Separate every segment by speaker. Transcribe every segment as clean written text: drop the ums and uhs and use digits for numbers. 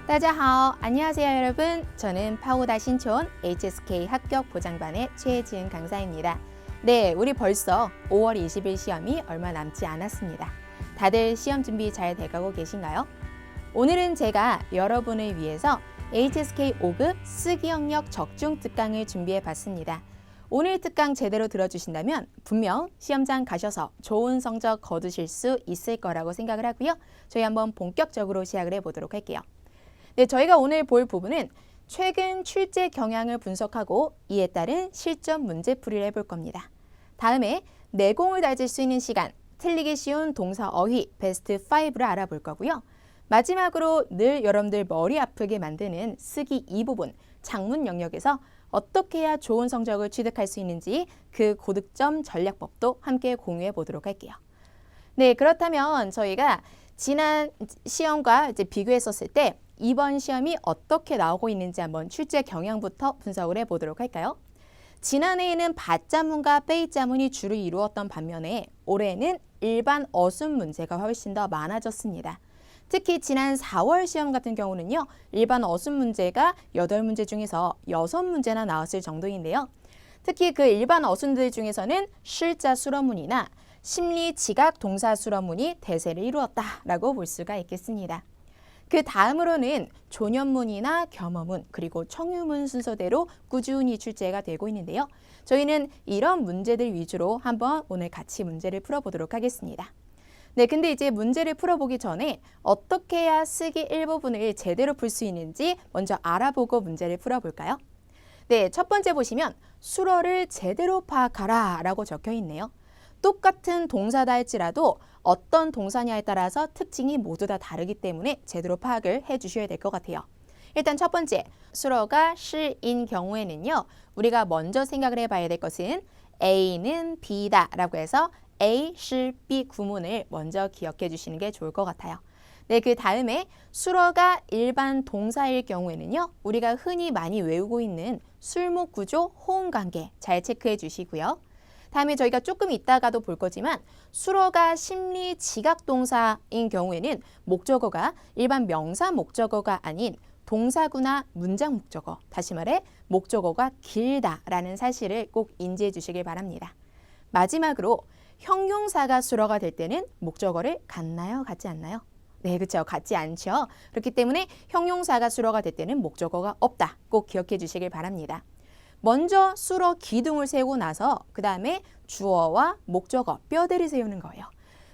Speaker 1: 大家好, 안녕하세요 여러분. 저는 파오다 신촌 HSK 합격 보장반의 최지은 강사입니다. 네, 우리 벌써 5월 20일 시험이 얼마 남지 않았습니다. 다들 시험 준비 잘 돼가고 계신가요? 오늘은 제가 여러분을 위해서 HSK 5급 쓰기 영역 적중 특강을 준비해 봤습니다. 오늘 특강 제대로 들어주신다면 분명 시험장 가셔서 좋은 성적 거두실 수 있을 거라고 생각을 하고요. 저희 한번 본격적으로 시작을 해보도록 할게요. 네, 저희가 오늘 볼 부분은 최근 출제 경향을 분석하고 이에 따른 실전 문제풀이를 해볼 겁니다. 다음에 내공을 다질 수 있는 시간, 틀리기 쉬운 동사 어휘 베스트 5를 알아볼 거고요. 마지막으로 늘 여러분들 머리 아프게 만드는 쓰기 이 부분, 작문 영역에서 어떻게 해야 좋은 성적을 취득할 수 있는지 그 고득점 전략법도 함께 공유해 보도록 할게요. 네, 그렇다면 저희가 지난 시험과 이제 비교했었을 때 이번 시험이 어떻게 나오고 있는지 한번 출제 경향부터 분석을 해보도록 할까요? 지난해에는 밭자문과 페이자문이 주를 이루었던 반면에 올해는 일반 어순 문제가 훨씬 더 많아졌습니다. 특히 지난 4월 시험 같은 경우는요. 일반 어순 문제가 8문제 중에서 6문제나 나왔을 정도인데요. 특히 그 일반 어순들 중에서는 실자 수러문이나 심리 지각 동사 수러문이 대세를 이루었다라고 볼 수가 있겠습니다. 그 다음으로는 조년문이나 겸어문 그리고 청유문 순서대로 꾸준히 출제가 되고 있는데요. 저희는 이런 문제들 위주로 한번 오늘 같이 문제를 풀어보도록 하겠습니다. 네, 근데 이제 문제를 풀어보기 전에 어떻게 해야 쓰기 일부분을 제대로 풀 수 있는지 먼저 알아보고 문제를 풀어볼까요? 네, 첫 번째 보시면 수러를 제대로 파악하라 라고 적혀 있네요. 똑같은 동사다 할지라도 어떤 동사냐에 따라서 특징이 모두 다 다르기 때문에 제대로 파악을 해주셔야 될 것 같아요. 일단 첫 번째, 수러가 시인 경우에는요. 우리가 먼저 생각을 해봐야 될 것은 A는 B다 라고 해서 A, 시, B 구문을 먼저 기억해 주시는 게 좋을 것 같아요. 네, 그 다음에 수러가 일반 동사일 경우에는요. 우리가 흔히 많이 외우고 있는 술목 구조, 호응 관계 잘 체크해 주시고요. 다음에 저희가 조금 이따가도 볼 거지만 수러가 심리 지각 동사인 경우에는 목적어가 일반 명사 목적어가 아닌 동사구나 문장 목적어, 다시 말해 목적어가 길다라는 사실을 꼭 인지해 주시길 바랍니다. 마지막으로 형용사가 수러가 될 때는 목적어를 같나요? 같지 않나요? 네, 그렇죠. 같지 않죠. 그렇기 때문에 형용사가 수러가 될 때는 목적어가 없다. 꼭 기억해 주시길 바랍니다. 먼저 수러 기둥을 세우고 나서 그 다음에 주어와 목적어, 뼈대를 세우는 거예요.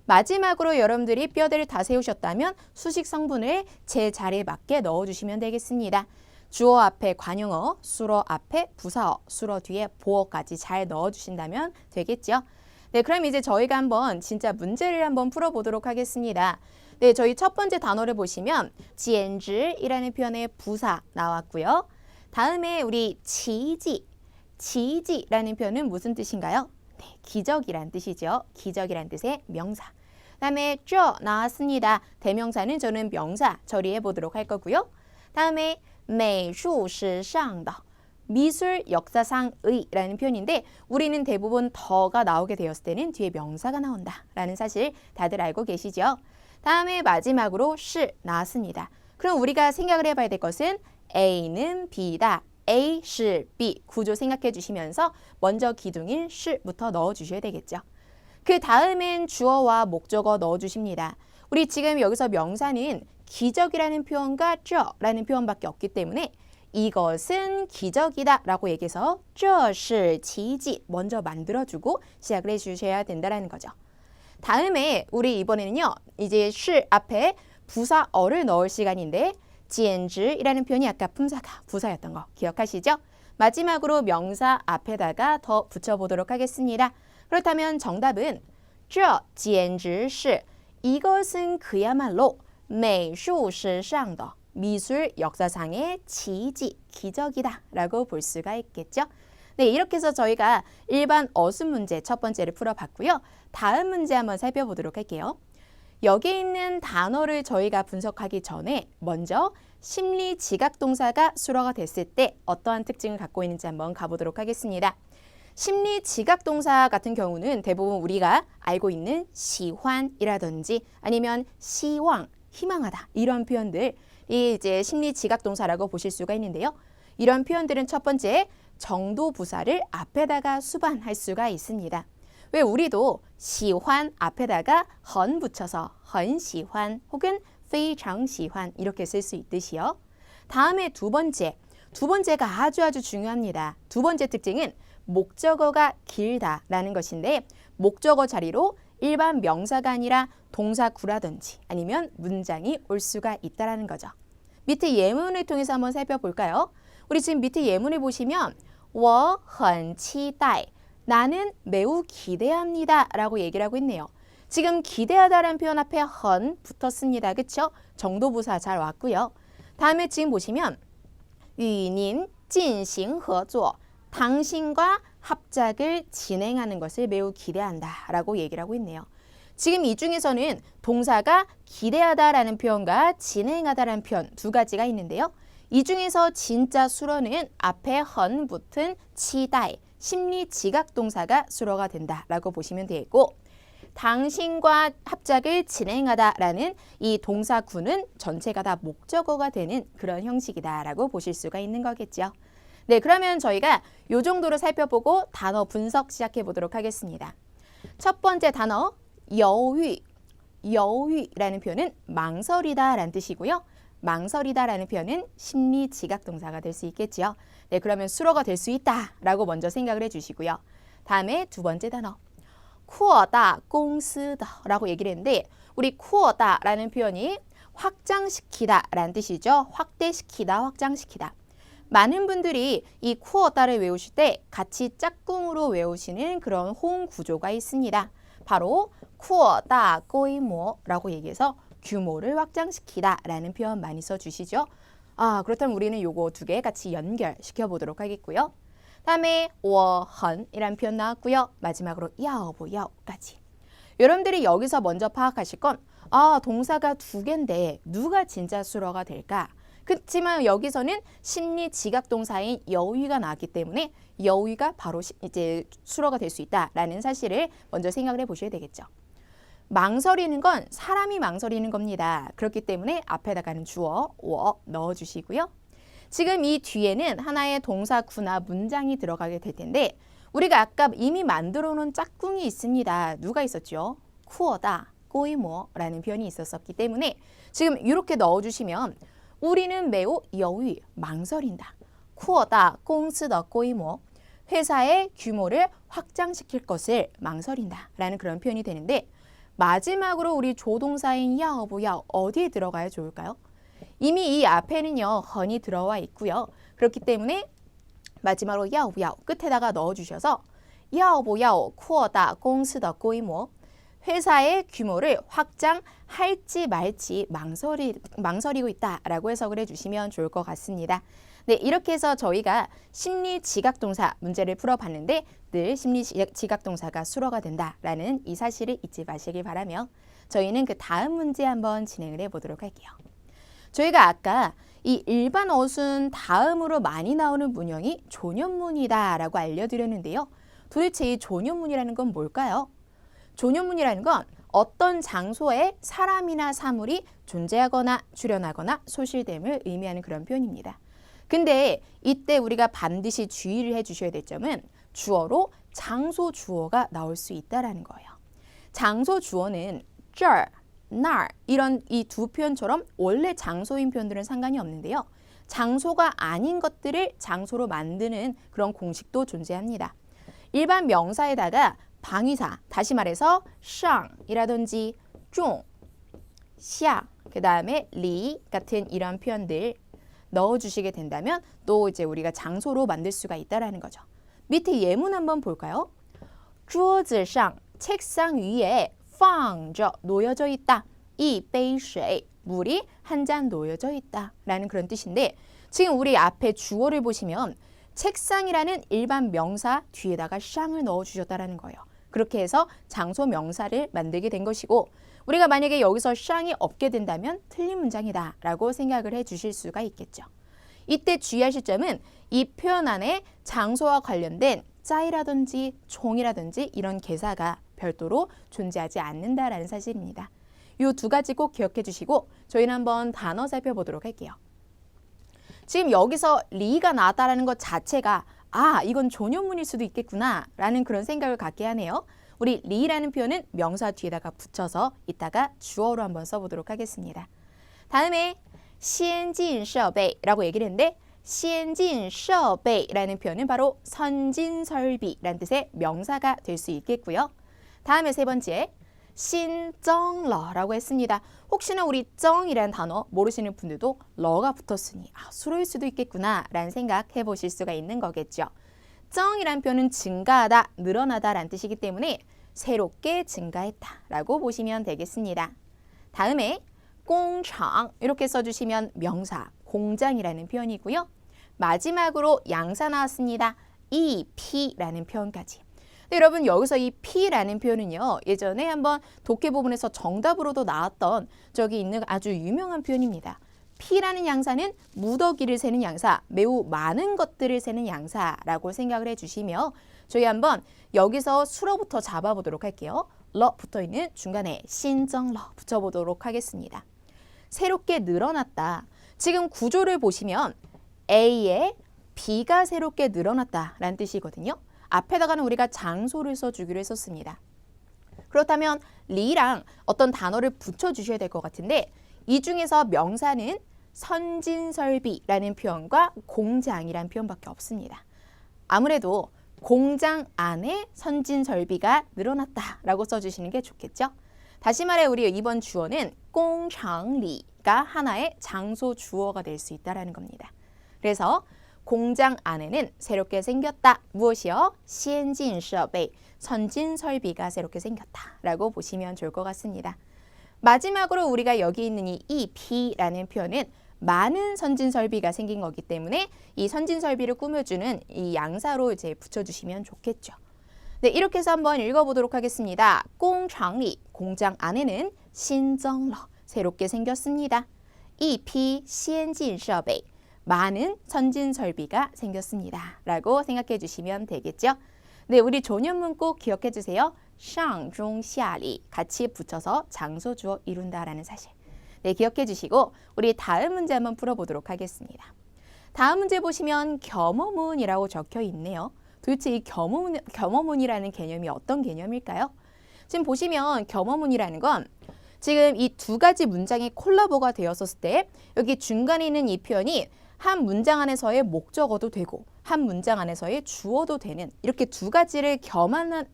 Speaker 1: 마지막으로 여러분들이 뼈대를 다 세우셨다면 수식 성분을 제 자리에 맞게 넣어주시면 되겠습니다. 주어 앞에 관용어, 수러 앞에 부사어, 수러 뒤에 보어까지 잘 넣어주신다면 되겠죠. 네, 그럼 이제 저희가 한번 진짜 문제를 한번 풀어보도록 하겠습니다. 네, 저희 첫 번째 단어를 보시면 지엔즈이라는 표현의 부사 나왔고요. 다음에 우리 지지라는 표현은 무슨 뜻인가요? 네, 기적이란 뜻이죠. 기적이란 뜻의 명사. 다음에 저 나왔습니다. 대명사는 저는 명사 처리해 보도록 할 거고요. 다음에 美术史上的 미술 역사상의라는 표현인데 우리는 대부분 더가 나오게 되었을 때는 뒤에 명사가 나온다라는 사실 다들 알고 계시죠? 다음에 마지막으로 시 나왔습니다. 그럼 우리가 생각을 해봐야 될 것은 A는 B다. A, 시, B 구조 생각해 주시면서 먼저 기둥인 시부터 넣어주셔야 되겠죠. 그 다음엔 주어와 목적어 넣어주십니다. 우리 지금 여기서 명사는 기적이라는 표현과 저라는 표현밖에 없기 때문에 이것은 기적이다 라고 얘기해서 这是奇迹 먼저 만들어주고 시작을 해주셔야 된다는 거죠. 다음에 우리 이번에는요. 이제 시 앞에 부사어를 넣을 시간인데 简直이라는 표현이 아까 품사가 부사였던 거 기억하시죠? 마지막으로 명사 앞에다가 더 붙여보도록 하겠습니다. 그렇다면 정답은 这简直是 이것은 그야말로 美术史上的 미술 역사상의奇迹, 기적이다 라고 볼 수가 있겠죠? 네, 이렇게 해서 저희가 일반 어순 문제 첫 번째를 풀어봤고요. 다음 문제 한번 살펴보도록 할게요. 여기 있는 단어를 저희가 분석하기 전에 먼저 심리 지각 동사가 수러가 됐을 때 어떠한 특징을 갖고 있는지 한번 가보도록 하겠습니다. 심리 지각 동사 같은 경우는 대부분 우리가 알고 있는 시환이라든지 아니면 시황, 희망하다 이런 표현들 이 이제 심리 지각 동사라고 보실 수가 있는데요. 이런 표현들은 첫 번째 정도 부사를 앞에다가 수반할 수가 있습니다. 왜 우리도 시환 앞에다가 헌 붙여서 헌 시환 혹은 非常喜欢 이렇게 쓸 수 있듯이요. 다음에 두 번째가 아주 중요합니다. 두 번째 특징은 목적어가 길다라는 것인데 목적어 자리로 일반 명사가 아니라 동사구라든지 아니면 문장이 올 수가 있다라는 거죠. 밑에 예문을 통해서 한번 살펴볼까요? 우리 지금 밑에 예문을 보시면 我很期待 나는 매우 기대합니다 라고 얘기를 하고 있네요. 지금 기대하다라는 표현 앞에 很 붙었습니다. 그렇죠? 정도부사 잘 왔고요. 다음에 지금 보시면 与您进行合作 당신과 합작을 진행하는 것을 매우 기대한다 라고 얘기를 하고 있네요. 지금 이 중에서는 동사가 기대하다라는 표현과 진행하다라는 표현 두 가지가 있는데요. 이 중에서 진짜 수로는 앞에 헌 붙은 치다이 심리 지각 동사가 수로가 된다라고 보시면 되겠고 당신과 합작을 진행하다라는 이 동사구는 전체가 다 목적어가 되는 그런 형식이다라고 보실 수가 있는 거겠죠. 네, 그러면 저희가 이 정도로 살펴보고 단어 분석 시작해 보도록 하겠습니다. 첫 번째 단어 여위, 여위라는 표현은 망설이다라는 뜻이고요. 망설이다라는 표현은 심리 지각 동사가 될 수 있겠지요. 네, 그러면 수로가 될 수 있다라고 먼저 생각을 해주시고요. 다음에 두 번째 단어扩大公司的라고 얘기를 했는데 우리 扩大라는 표현이 확장시키다 라는 뜻이죠. 확대시키다, 확장시키다. 많은 분들이 이 扩大를 외우실 때 같이 짝꿍으로 외우시는 그런 호응 구조가 있습니다. 바로 扩大规模라고 얘기해서 규모를 확장시키다 라는 표현 많이 써주시죠. 그렇다면 우리는 요거 두 개 같이 연결시켜 보도록 하겠고요. 다음에 我很 이란 표현 나왔고요. 마지막으로 要不要까지. 여러분들이 여기서 먼저 파악하실 건 동사가 두 개인데 누가 진짜 수로가 될까? 그렇지만 여기서는 심리 지각 동사인 여위가 나왔기 때문에 여위가 바로 이제 수로가 될 수 있다라는 사실을 먼저 생각을 해보셔야 되겠죠. 망설이는 건 사람이 망설이는 겁니다. 그렇기 때문에 앞에다가는 주어 我 넣어주시고요. 지금 이 뒤에는 하나의 동사구나 문장이 들어가게 될 텐데 우리가 아까 이미 만들어 놓은 짝꿍이 있습니다. 누가 있었죠? 扩大规模라는 표현이 있었기 때문에 지금 이렇게 넣어주시면 우리는 매우 여위, 망설인다. 扩大公司的规模 회사의 규모를 확장시킬 것을 망설인다 라는 그런 표현이 되는데 마지막으로 우리 조동사인 要不要 어디에 들어가야 좋을까요? 이미 이 앞에는요 헌이 들어와 있고요. 그렇기 때문에 마지막으로 要不要 끝에다가 넣어주셔서 要不要扩大公司的规模 회사의 규모를 확장할지 말지 망설이고 있다라고 해석을 해주시면 좋을 것 같습니다. 네, 이렇게 해서 저희가 심리 지각 동사 문제를 풀어봤는데 늘 심리 지각 동사가 수로가 된다라는 이 사실을 잊지 마시길 바라며 저희는 그 다음 문제 한번 진행을 해보도록 할게요. 저희가 아까 이 일반 어순 다음으로 많이 나오는 문형이 조년문이다라고 알려드렸는데요. 도대체 이 조년문이라는 건 뭘까요? 조년문이라는 건 어떤 장소에 사람이나 사물이 존재하거나 출현하거나 소실됨을 의미하는 그런 표현입니다. 근데 이때 우리가 반드시 주의를 해주셔야 될 점은 주어로 장소 주어가 나올 수 있다는 거예요. 장소 주어는 这儿, 那儿 이런 이 두 표현처럼 원래 장소인 표현들은 상관이 없는데요. 장소가 아닌 것들을 장소로 만드는 그런 공식도 존재합니다. 일반 명사에다가 방위사, 다시 말해서 上이라든지 中, 下, 그 다음에 里 같은 이런 표현들 넣어주시게 된다면 또 이제 우리가 장소로 만들 수가 있다라는 거죠. 밑에 예문 한번 볼까요? 桌子上, 책상 위에 放着, 놓여져 있다. 一杯水, 물이 한 잔 놓여져 있다. 라는 그런 뜻인데 지금 우리 앞에 주어를 보시면 책상이라는 일반 명사 뒤에다가 上을 넣어주셨다라는 거예요. 그렇게 해서 장소 명사를 만들게 된 것이고 우리가 만약에 여기서 上이 없게 된다면 틀린 문장이다 라고 생각을 해 주실 수가 있겠죠. 이때 주의하실 점은 이 표현 안에 장소와 관련된 짜이라든지 총이라든지 이런 개사가 별도로 존재하지 않는다라는 사실입니다. 이 두 가지 꼭 기억해 주시고 저희는 한번 단어 살펴보도록 할게요. 지금 여기서 리가 나왔다라는 것 자체가 아, 이건 존여문일 수도 있겠구나 라는 그런 생각을 갖게 하네요. 우리 리라는 표현은 명사 뒤에다가 붙여서 이따가 주어로 한번 써보도록 하겠습니다. 다음에 先进设备라고 얘기를 했는데 先进设备라는 표현은 바로 선진 설비라는 뜻의 명사가 될 수 있겠고요. 다음에 세 번째 신정러라고 했습니다. 혹시나 우리 정이라는 단어 모르시는 분들도 러가 붙었으니 아, 수로일 수도 있겠구나 라는 생각 해보실 수가 있는 거겠죠. 정이란 표현은 증가하다, 늘어나다 라는 뜻이기 때문에 새롭게 증가했다 라고 보시면 되겠습니다. 다음에 공장 이렇게 써주시면 명사, 공장이라는 표현이고요. 마지막으로 양사 나왔습니다. 이 피라는 표현까지. 근데 여러분 여기서 이 피라는 표현은요. 예전에 한번 독해 부분에서 정답으로도 나왔던 저기 있는 아주 유명한 표현입니다. 피라는 양사는 무더기를 세는 양사, 매우 많은 것들을 세는 양사라고 생각을 해주시며 저희 한번 여기서 수로부터 잡아보도록 할게요. 러 붙어있는 중간에 신정러 붙여보도록 하겠습니다. 새롭게 늘어났다. 지금 구조를 보시면 A에 B가 새롭게 늘어났다라는 뜻이거든요. 앞에다가는 우리가 장소를 써주기로 했었습니다. 그렇다면 리랑 어떤 단어를 붙여주셔야 될 것 같은데 이 중에서 명사는 선진설비라는 표현과 공장이라는 표현밖에 없습니다. 아무래도 공장 안에 선진설비가 늘어났다라고 써주시는 게 좋겠죠. 다시 말해 우리 이번 주어는 공장리가 하나의 장소 주어가 될 수 있다는 겁니다. 그래서 공장 안에는 새롭게 생겼다. 무엇이요? 先进设备, 선진 설비가 새롭게 생겼다라고 보시면 좋을 것 같습니다. 마지막으로 우리가 여기 있는 이 EP라는 표현은 많은 선진 설비가 생긴 거기 때문에 이 선진 설비를 꾸며주는 이 양사로 이제 붙여주시면 좋겠죠. 네, 이렇게 해서 한번 읽어보도록 하겠습니다. 공장리, 공장 안에는 신정러, 새롭게 생겼습니다. EP 先进设备, 많은 선진 설비가 생겼습니다. 라고 생각해 주시면 되겠죠. 네, 우리 조년문 꼭 기억해 주세요. 상, 중, 샤리 같이 붙여서 장소 주어 이룬다라는 사실. 네, 기억해 주시고 우리 다음 문제 한번 풀어보도록 하겠습니다. 다음 문제 보시면 겸어문이라고 적혀 있네요. 도대체 이 겸어문이라는 개념이 어떤 개념일까요? 지금 보시면 겸어문이라는 건 지금 이 두 가지 문장이 콜라보가 되었을 때 여기 중간에 있는 이 표현이 한 문장 안에서의 목적어도 되고 한 문장 안에서의 주어도 되는 이렇게 두 가지를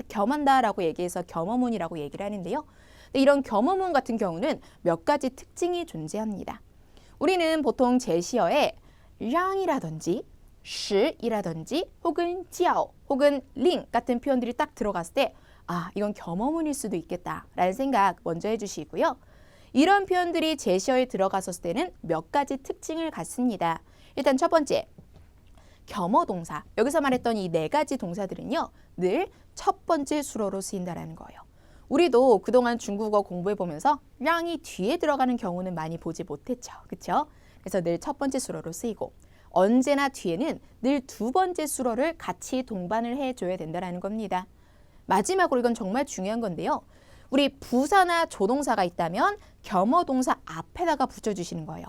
Speaker 1: 겸한다라고 얘기해서 겸어문이라고 얘기를 하는데요. 이런 겸어문 같은 경우는 몇 가지 특징이 존재합니다. 우리는 보통 제시어에 랑이라든지 시이라든지 혹은 지ao 혹은 링 같은 표현들이 딱 들어갔을 때 아, 이건 겸어문일 수도 있겠다라는 생각 먼저 해주시고요. 이런 표현들이 제시어에 들어갔었을 때는 몇 가지 특징을 갖습니다. 일단 첫 번째, 겸어동사. 여기서 말했던 이 네 가지 동사들은요. 늘 첫 번째 수로로 쓰인다는 거예요. 우리도 그동안 중국어 공부해보면서 랑이 뒤에 들어가는 경우는 많이 보지 못했죠. 그렇죠? 그래서 늘 첫 번째 수로로 쓰이고 언제나 뒤에는 늘 두 번째 수로를 같이 동반을 해줘야 된다는 겁니다. 마지막으로 이건 정말 중요한 건데요. 우리 부사나 조동사가 있다면 겸어동사 앞에다가 붙여주시는 거예요.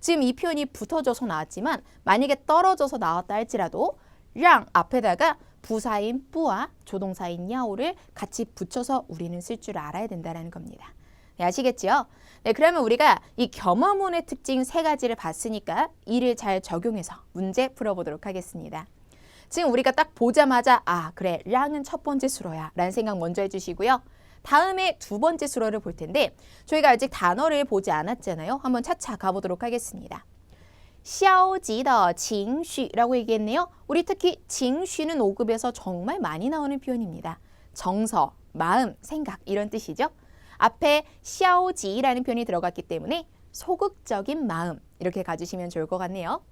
Speaker 1: 지금 이 표현이 붙어져서 나왔지만 만약에 떨어져서 나왔다 할지라도 랑 앞에다가 부사인 뿌와 조동사인 야오를 같이 붙여서 우리는 쓸 줄 알아야 된다는 겁니다. 네, 아시겠죠? 네, 그러면 우리가 이 겸어문의 특징 세 가지를 봤으니까 이를 잘 적용해서 문제 풀어보도록 하겠습니다. 지금 우리가 딱 보자마자 아 그래 랑은 첫 번째 수로야 라는 생각 먼저 해주시고요. 다음에 두 번째 수로를 볼 텐데 저희가 아직 단어를 보지 않았잖아요. 한번 차차 가보도록 하겠습니다. 消极的情绪라고 얘기했네요. 우리 특히 情绪는 5급에서 정말 많이 나오는 표현입니다. 정서, 마음, 생각 이런 뜻이죠. 앞에 消极라는 표현이 들어갔기 때문에 소극적인 마음 이렇게 가주시면 좋을 것 같네요.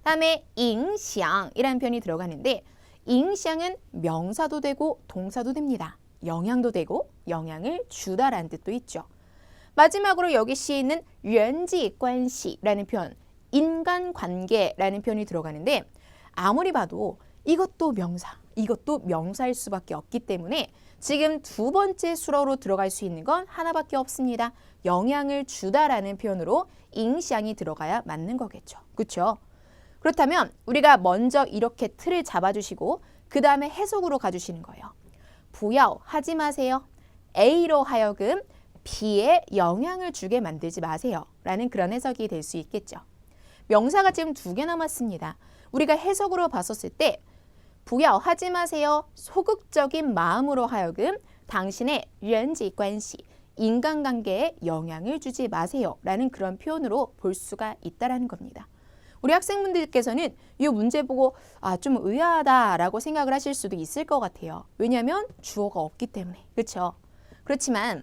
Speaker 1: 다음에 影响이라는 표현이 들어가는데 影响은 명사도 되고 동사도 됩니다. 영향도 되고 영향을 주다라는 뜻도 있죠. 마지막으로 여기 시에 있는 人际关系라는 표현, 인간관계라는 표현이 들어가는데 아무리 봐도 이것도 명사, 이것도 명사일 수밖에 없기 때문에 지금 두 번째 수로로 들어갈 수 있는 건 하나밖에 없습니다. 영향을 주다라는 표현으로 잉샹이 들어가야 맞는 거겠죠. 그렇죠? 그렇다면 우리가 먼저 이렇게 틀을 잡아주시고 그 다음에 해석으로 가주시는 거예요. 不要 하지 마세요. A로 하여금 B에 영향을 주게 만들지 마세요. 라는 그런 해석이 될 수 있겠죠. 명사가 지금 2개 남았습니다. 우리가 해석으로 봤었을 때 不要 하지 마세요. 소극적인 마음으로 하여금 당신의 人际关系 인간관계에 영향을 주지 마세요. 라는 그런 표현으로 볼 수가 있다는 겁니다. 우리 학생분들께서는 이 문제 보고 좀 의아하다라고 생각을 하실 수도 있을 것 같아요. 왜냐하면 주어가 없기 때문에. 그렇죠? 그렇지만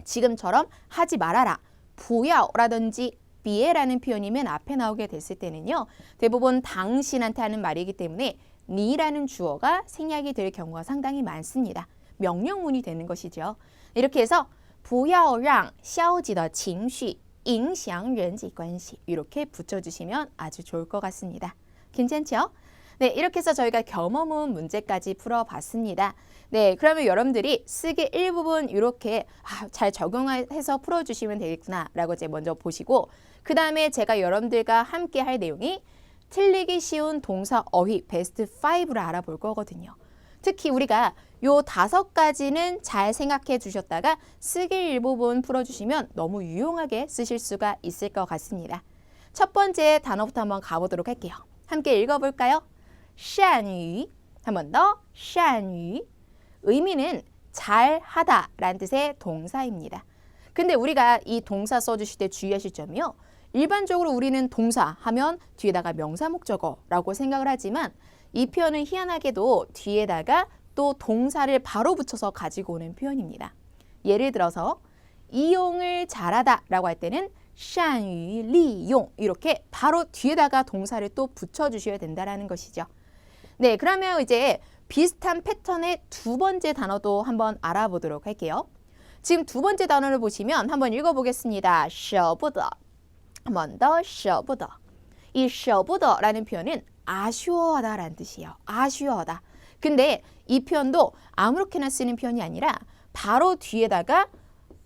Speaker 1: 지금처럼 하지 말아라. 不要라든지 비에라는 표현이면 앞에 나오게 됐을 때는요. 대부분 당신한테 하는 말이기 때문에 니라는 주어가 생략이 될 경우가 상당히 많습니다. 명령문이 되는 것이죠. 이렇게 해서 不要让消极的情绪影响人际关系 이렇게 붙여주시면 아주 좋을 것 같습니다. 괜찮죠? 네, 이렇게 해서 저희가 겸허문 문제까지 풀어봤습니다. 네, 그러면 여러분들이 쓰기 일부분 이렇게 잘 적용해서 풀어주시면 되겠구나 라고 이제 먼저 보시고 그 다음에 제가 여러분들과 함께 할 내용이 틀리기 쉬운 동사 어휘 베스트 5를 알아볼 거거든요. 특히 우리가 요 5가지는 잘 생각해 주셨다가 쓰기 일부분 풀어주시면 너무 유용하게 쓰실 수가 있을 것 같습니다. 첫 번째 단어부터 한번 가보도록 할게요. 함께 읽어볼까요? 善于 한 번 더 善于 의미는 잘하다 라는 뜻의 동사입니다. 근데 우리가 이 동사 써주실 때 주의하실 점이요. 일반적으로 우리는 동사 하면 뒤에다가 명사 목적어라고 생각을 하지만 이 표현은 희한하게도 뒤에다가 또 동사를 바로 붙여서 가지고 오는 표현입니다. 예를 들어서 이용을 잘하다 라고 할 때는 善于利用 이렇게 바로 뒤에다가 동사를 또 붙여주셔야 된다는 것이죠. 네, 그러면 이제 비슷한 패턴의 두 번째 단어도 한번 알아보도록 할게요. 지금 두 번째 단어를 보시면 한번 읽어보겠습니다. 舍不得 한 번 더 舍不得 이 舍不得라는 표현은 아쉬워하다 라는 뜻이에요. 아쉬워하다. 근데 이 표현도 아무렇게나 쓰는 표현이 아니라 바로 뒤에다가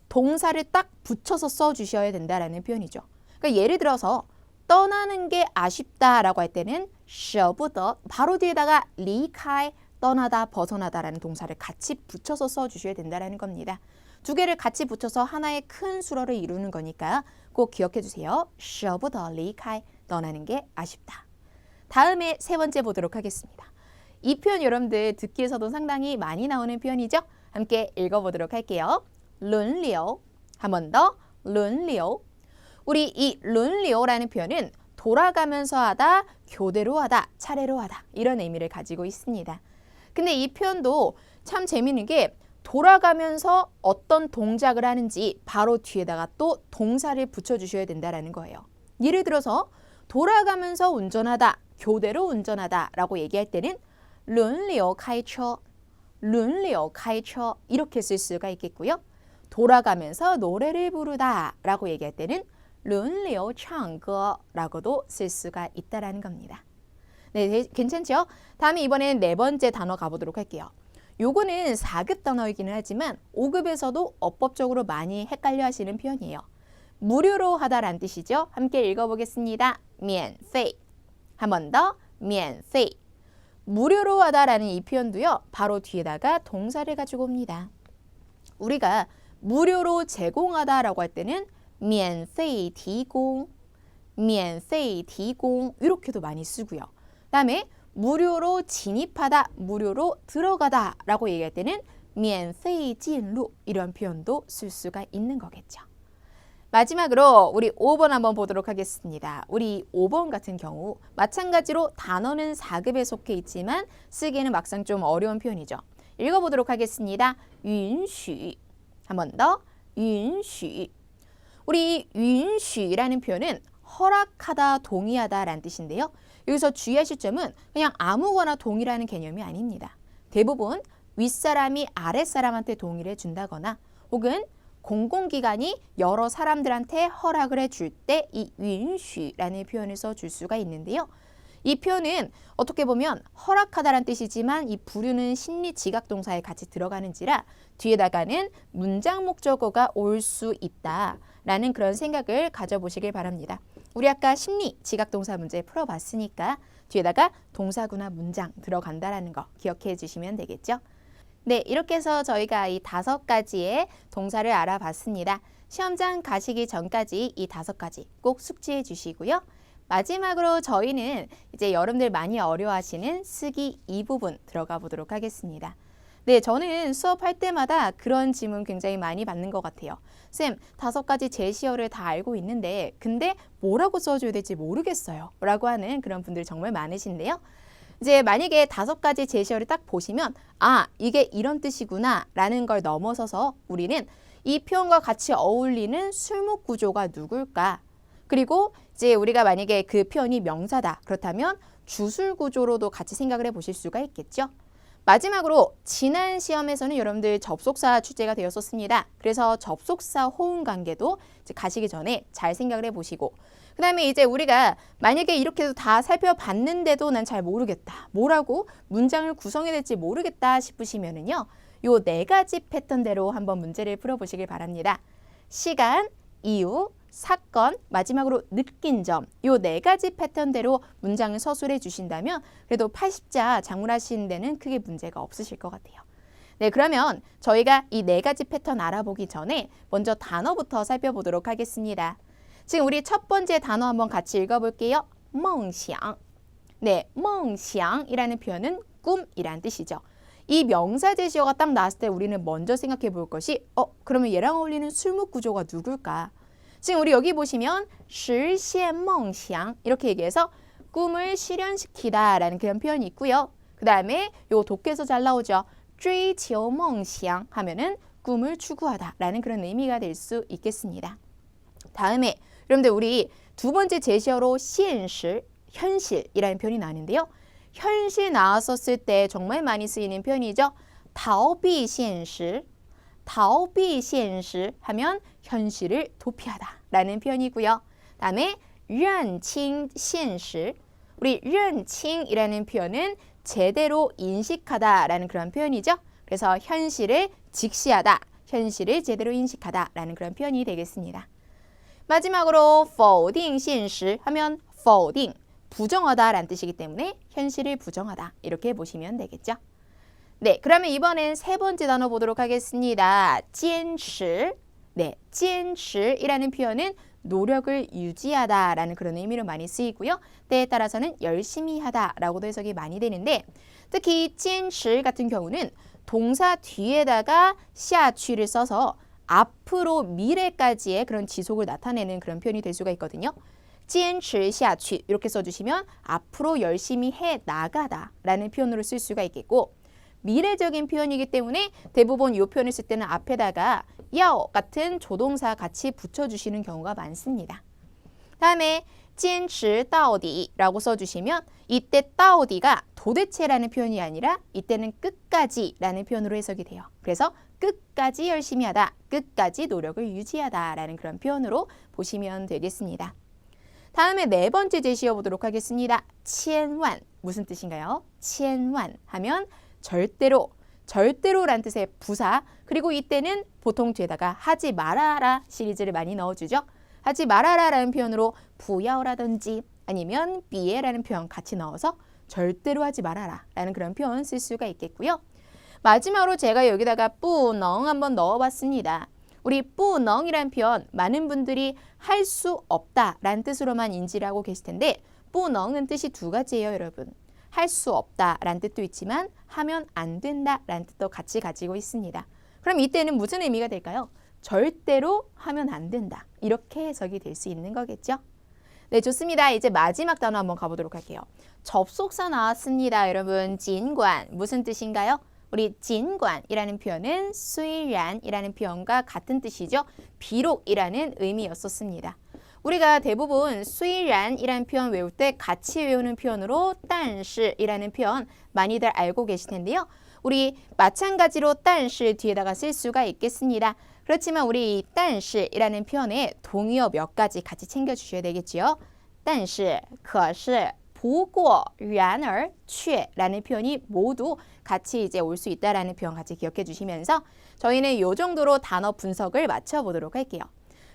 Speaker 1: 동사를 딱 붙여서 써주셔야 된다라는 표현이죠. 그러니까 예를 들어서 떠나는 게 아쉽다라고 할 때는 舍不得 바로 뒤에다가 离开 떠나다 벗어나다라는 동사를 같이 붙여서 써주셔야 된다라는 겁니다. 두 개를 같이 붙여서 하나의 큰 수로를 이루는 거니까 꼭 기억해 주세요. 舍不得离开 떠나는 게 아쉽다. 다음에 세 번째 보도록 하겠습니다. 이 표현 여러분들 듣기에서도 상당히 많이 나오는 표현이죠. 함께 읽어보도록 할게요. 轮流 한 번 더 轮流 우리 이 轮流라는 표현은 돌아가면서 하다, 교대로 하다, 차례로 하다 이런 의미를 가지고 있습니다. 근데 이 표현도 참 재미있는 게 돌아가면서 어떤 동작을 하는지 바로 뒤에다가 또 동사를 붙여주셔야 된다는 거예요. 예를 들어서 돌아가면서 운전하다, 교대로 운전하다 라고 얘기할 때는 轮流开车, 轮流开车 이렇게 쓸 수가 있겠고요. 돌아가면서 노래를 부르다 라고 얘기할 때는 轮流唱歌 라고도 쓸 수가 있다는 겁니다. 네, 괜찮죠? 다음에 이번에는 네 번째 단어 가보도록 할게요. 요거는 4급 단어이기는 하지만 5급에서도 어법적으로 많이 헷갈려 하시는 표현이에요. 무료로 하다라는 뜻이죠. 함께 읽어보겠습니다. 免费 한 번 더 免费 무료로 하다라는 이 표현도요. 바로 뒤에다가 동사를 가지고 옵니다. 우리가 무료로 제공하다라고 할 때는 免费提供 免费提供 이렇게도 많이 쓰고요. 그다음에 무료로 진입하다, 무료로 들어가다 라고 얘기할 때는 免费进入 이런 표현도 쓸 수가 있는 거겠죠. 마지막으로 우리 5번 한번 보도록 하겠습니다. 우리 5번 같은 경우 마찬가지로 단어는 4급에 속해 있지만 쓰기에는 막상 좀 어려운 표현이죠. 읽어보도록 하겠습니다. 允许 한 번 더 允许 우리 允许라는 표현은 허락하다, 동의하다 라는 뜻인데요. 여기서 주의하실 점은 그냥 아무거나 동의라는 개념이 아닙니다. 대부분 윗사람이 아랫사람한테 동의를 해준다거나 혹은 공공기관이 여러 사람들한테 허락을 해줄 때 이 允许라는 표현을 써줄 수가 있는데요. 이 표현은 어떻게 보면 허락하다란 뜻이지만 이 부르는 심리 지각 동사에 같이 들어가는지라 뒤에다가는 문장 목적어가 올 수 있다라는 그런 생각을 가져보시길 바랍니다. 우리 아까 심리 지각 동사 문제 풀어봤으니까 뒤에다가 동사구나 문장 들어간다라는 거 기억해 주시면 되겠죠? 네, 이렇게 해서 저희가 이 5가지의 동사를 알아봤습니다. 시험장 가시기 전까지 이 5가지 꼭 숙지해 주시고요. 마지막으로 저희는 이제 여러분들 많이 어려워하시는 쓰기 이 부분 들어가 보도록 하겠습니다. 네, 저는 수업할 때마다 그런 질문 굉장히 많이 받는 것 같아요. 쌤, 5가지 제시어를 다 알고 있는데 근데 뭐라고 써줘야 될지 모르겠어요 라고 하는 그런 분들 정말 많으신데요. 이제 만약에 5가지 제시어를 딱 보시면 아, 이게 이런 뜻이구나 라는 걸 넘어서서 우리는 이 표현과 같이 어울리는 술목 구조가 누굴까? 그리고 이제 우리가 만약에 그 표현이 명사다. 그렇다면 주술 구조로도 같이 생각을 해보실 수가 있겠죠. 마지막으로 지난 시험에서는 여러분들 접속사 출제가 되었었습니다. 그래서 접속사 호응 관계도 이제 가시기 전에 잘 생각을 해보시고 그 다음에 이제 우리가 만약에 이렇게도 다 살펴봤는데도 난 잘 모르겠다. 뭐라고 문장을 구성해야 될지 모르겠다 싶으시면은요. 요 4가지 패턴대로 한번 문제를 풀어보시길 바랍니다. 시간, 이유, 사건, 마지막으로 느낀 점, 요 4가지 패턴대로 문장을 서술해 주신다면 그래도 80자 작문하시는 데는 크게 문제가 없으실 것 같아요. 네, 그러면 저희가 이 4가지 패턴 알아보기 전에 먼저 단어부터 살펴보도록 하겠습니다. 지금 우리 첫 번째 단어 한번 같이 읽어볼게요. 梦想. 네, 梦想이라는 표현은 꿈이란 뜻이죠. 이 명사 제시어가 딱 나왔을 때 우리는 먼저 생각해 볼 것이 그러면 얘랑 어울리는 술목 구조가 누굴까? 지금 우리 여기 보시면 实现梦想 이렇게 얘기해서 꿈을 실현시키다 라는 그런 표현이 있고요. 그 다음에 요 독해에서 잘 나오죠. 追求梦想 하면은 꿈을 추구하다 라는 그런 의미가 될 수 있겠습니다. 다음에 여러분들 우리 두 번째 제시어로 现实, 현실이라는 표현이 나왔는데요. 현실 나왔었을 때 정말 많이 쓰이는 표현이죠. 逃避现实, 逃避现实 하면 현실을 도피하다 라는 표현이고요. 다음에 认清现实, 우리 认清이라는 표현은 제대로 인식하다 라는 그런 표현이죠. 그래서 현실을 직시하다, 현실을 제대로 인식하다 라는 그런 표현이 되겠습니다. 마지막으로 否定现实 하면 否定, 부정하다 라는 뜻이기 때문에 현실을 부정하다 이렇게 보시면 되겠죠. 네, 그러면 이번엔 세 번째 단어 보도록 하겠습니다. 坚持. 네, 坚持이라는 표현은 노력을 유지하다 라는 그런 의미로 많이 쓰이고요. 때에 따라서는 열심히 하다 라고도 해석이 많이 되는데 특히 坚持 같은 경우는 동사 뒤에다가 下去를 써서 앞으로 미래까지의 그런 지속을 나타내는 그런 표현이 될 수가 있거든요. 坚持下去 이렇게 써주시면 앞으로 열심히 해 나가다 라는 표현으로 쓸 수가 있겠고 미래적인 표현이기 때문에 대부분 이 표현을 쓸 때는 앞에다가 要 같은 조동사 같이 붙여주시는 경우가 많습니다. 다음에 坚持到底 라고 써주시면 이때 到底가 도대체라는 표현이 아니라 이때는 끝까지 라는 표현으로 해석이 돼요. 그래서 끝까지 열심히 하다, 끝까지 노력을 유지하다 라는 그런 표현으로 보시면 되겠습니다. 다음에 네 번째 제시어 보도록 하겠습니다. 千万 무슨 뜻인가요? 千万 하면 절대로, 절대로란 뜻의 부사 그리고 이때는 보통 뒤에다가 하지 말아라 시리즈를 많이 넣어주죠. 하지 말아라 라는 표현으로 不要라든지 아니면 别 라는 표현 같이 넣어서 절대로 하지 말아라 라는 그런 표현 쓸 수가 있겠고요. 마지막으로 제가 여기다가 不能 한번 넣어봤습니다. 우리 不能이란 표현 많은 분들이 할 수 없다 라는 뜻으로만 인지를 하고 계실 텐데 不能은 뜻이 두 가지예요, 여러분. 할 수 없다 라는 뜻도 있지만 하면 안 된다 라는 뜻도 같이 가지고 있습니다. 그럼 이때는 무슨 의미가 될까요? 절대로 하면 안 된다. 이렇게 해석이 될 수 있는 거겠죠? 네, 좋습니다. 이제 마지막 단어 한번 가보도록 할게요. 접속사 나왔습니다. 여러분, 尽管 무슨 뜻인가요? 우리 尽管이라는 표현은 虽然이라는 표현과 같은 뜻이죠. 비록이라는 의미였었습니다. 우리가 대부분 虽然이라는 표현 외울 때 같이 외우는 표현으로 但是이라는 표현 많이들 알고 계실 텐데요. 우리 마찬가지로 但是뒤에다가 쓸 수가 있겠습니다. 그렇지만 우리 但是이라는 표현에 동의어 몇 가지 같이 챙겨주셔야 되겠지요. 但是, 可是,不过然而却라는 표현이 모두 같이 이제 올 수 있다라는 표현 같이 기억해 주시면서 저희는 이 정도로 단어 분석을 마쳐보도록 할게요.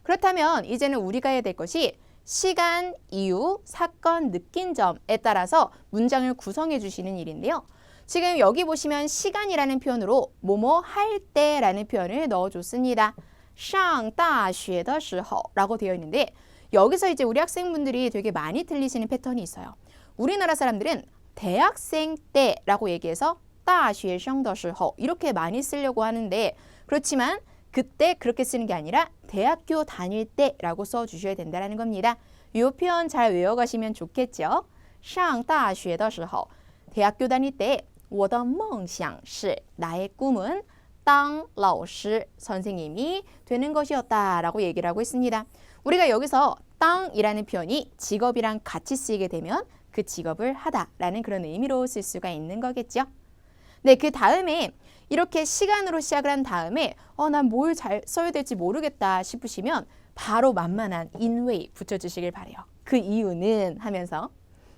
Speaker 1: 그렇다면 이제는 우리가 해야 될 것이 시간, 이유, 사건, 느낀 점에 따라서 문장을 구성해 주시는 일인데요. 지금 여기 보시면 시간이라는 표현으로 뭐뭐 할 때라는 표현을 넣어줬습니다. 上大学的时候라고 되어 있는데 여기서 이제 우리 학생분들이 되게 많이 틀리시는 패턴이 있어요. 우리나라 사람들은 대학생 때라고 얘기해서 大学生的时候이렇게 많이 쓰려고 하는데 그렇지만 그때 그렇게 쓰는 게 아니라 대학교 다닐 때라고 써주셔야 된다는 겁니다. 이 표현 잘 외워가시면 좋겠죠. 上大学的时候 대학교 다닐 때 我的梦想是 나의 꿈은 当老师 선생님이 되는 것이었다라고 얘기를 하고 있습니다. 우리가 여기서 땅이라는 표현이 직업이랑 같이 쓰이게 되면 그 직업을 하다라는 그런 의미로 쓸 수가 있는 거겠죠. 네, 그 다음에 이렇게 시간으로 시작을 한 다음에 난 뭘 잘 써야 될지 모르겠다 싶으시면 바로 만만한 인웨이 붙여주시길 바래요. 그 이유는 하면서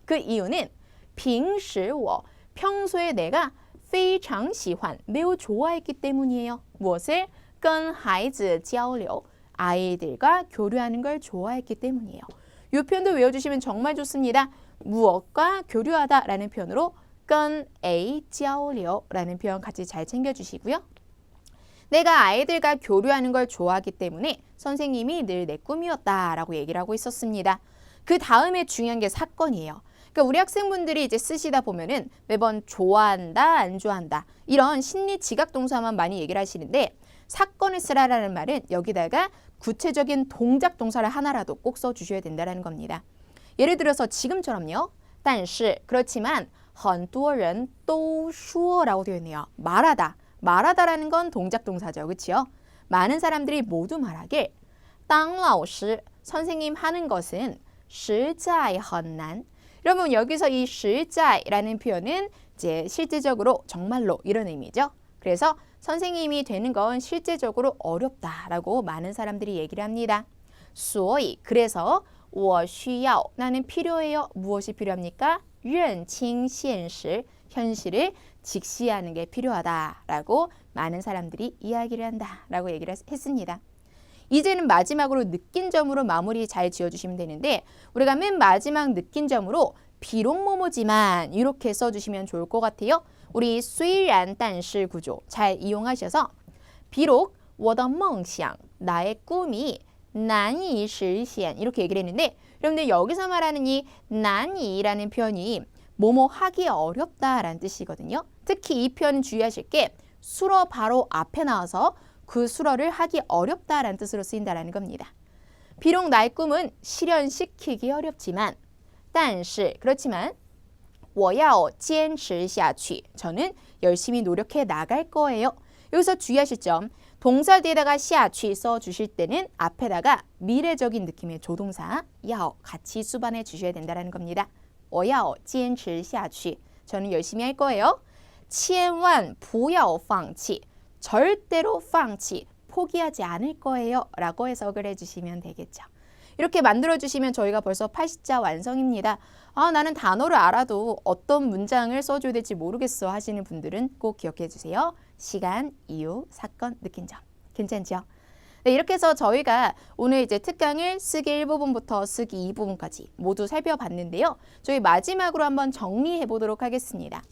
Speaker 1: 그 이유는 平时我 평소에 내가 非常喜欢 매우 좋아했기 때문이에요. 무엇을? 跟孩子交流 아이들과 교류하는 걸 좋아했기 때문이에요. 이 표현도 외워주시면 정말 좋습니다. 무엇과 교류하다라는 표현으로 跟 A 交流라는 표현 같이 잘 챙겨주시고요. 내가 아이들과 교류하는 걸 좋아하기 때문에 선생님이 늘 내 꿈이었다라고 얘기를 하고 있었습니다. 그 다음에 중요한 게 사건이에요. 그러니까 우리 학생분들이 이제 쓰시다 보면은 매번 좋아한다, 안 좋아한다 이런 심리 지각 동사만 많이 얘기를 하시는데 사건을 쓰라라는 말은 여기다가 구체적인 동작 동사를 하나라도 꼭 써주셔야 된다는 겁니다. 예를 들어서 지금처럼요. 但是 그렇지만 很多人都说라고 되어 있네요. 말하다. 말하다라는 건 동작 동사죠. 그렇죠? 많은 사람들이 모두 말하길 当老师 선생님 하는 것은 实在很难 여러분 여기서 이 实在라는 표현은 이제 실제적으로 정말로 이런 의미죠. 그래서 선생님이 되는 건 실제적으로 어렵다라고 많은 사람들이 얘기를 합니다. 所以 그래서 我需要 나는 필요해요. 무엇이 필요합니까? 认清现实 현실을 직시하는 게 필요하다라고 많은 사람들이 이야기를 한다라고 얘기를 했습니다. 이제는 마지막으로 느낀 점으로 마무리 잘 지어주시면 되는데 우리가 맨 마지막 느낀 점으로 비록 뭐뭐지만 이렇게 써주시면 좋을 것 같아요. 우리 虽然但是 구조 잘 이용하셔서 비록 我的梦想 나의 꿈이 难以实现 이렇게 얘기를 했는데 여러분들 여기서 말하는 이 难以라는 표현이 뭐뭐 하기 어렵다라는 뜻이거든요. 특히 이 표현은 주의하실 게 수어 바로 앞에 나와서 그 수어를 하기 어렵다라는 뜻으로 쓰인다라는 겁니다. 비록 나의 꿈은 실현시키기 어렵지만 但是 그렇지만 我要坚持下去 저는 열심히 노력해 나갈 거예요. 여기서 주의하실 점 동사 뒤에다가 下去 써주실 때는 앞에다가 미래적인 느낌의 조동사 要 같이 수반해 주셔야 된다는 겁니다. 我要坚持下去 저는 열심히 할 거예요. 千万不要放弃 절대로 放弃 포기하지 않을 거예요 라고 해석을 해주시면 되겠죠. 이렇게 만들어주시면 저희가 벌써 80자 완성입니다. 나는 단어를 알아도 어떤 문장을 써줘야 될지 모르겠어 하시는 분들은 꼭 기억해 주세요. 시간, 이유, 사건, 느낀 점. 괜찮죠? 네, 이렇게 해서 저희가 오늘 이제 특강을 쓰기 1부분부터 쓰기 2부분까지 모두 살펴봤는데요. 저희 마지막으로 한번 정리해 보도록 하겠습니다.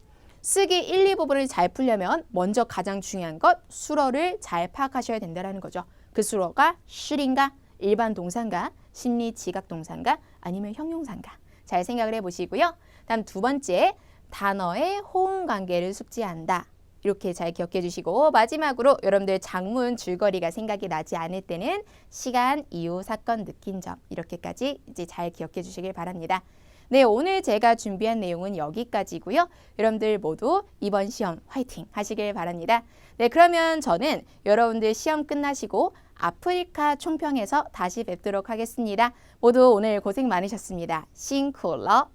Speaker 1: 쓰기 1, 2부분을 잘 풀려면 먼저 가장 중요한 것 수어를 잘 파악하셔야 된다는 거죠. 그 수어가 실인가, 일반 동사인가, 심리 지각 동사인가, 아니면 형용사인가 잘 생각을 해보시고요. 다음 두 번째, 단어의 호응 관계를 숙지한다. 이렇게 잘 기억해 주시고 마지막으로 여러분들 작문 줄거리가 생각이 나지 않을 때는 시간, 이유, 사건, 느낀 점 이렇게까지 이제 잘 기억해 주시길 바랍니다. 네, 오늘 제가 준비한 내용은 여기까지고요. 여러분들 모두 이번 시험 화이팅 하시길 바랍니다. 네, 그러면 저는 여러분들 시험 끝나시고 아프리카 총평에서 다시 뵙도록 하겠습니다. 모두 오늘 고생 많으셨습니다. 싱쿨러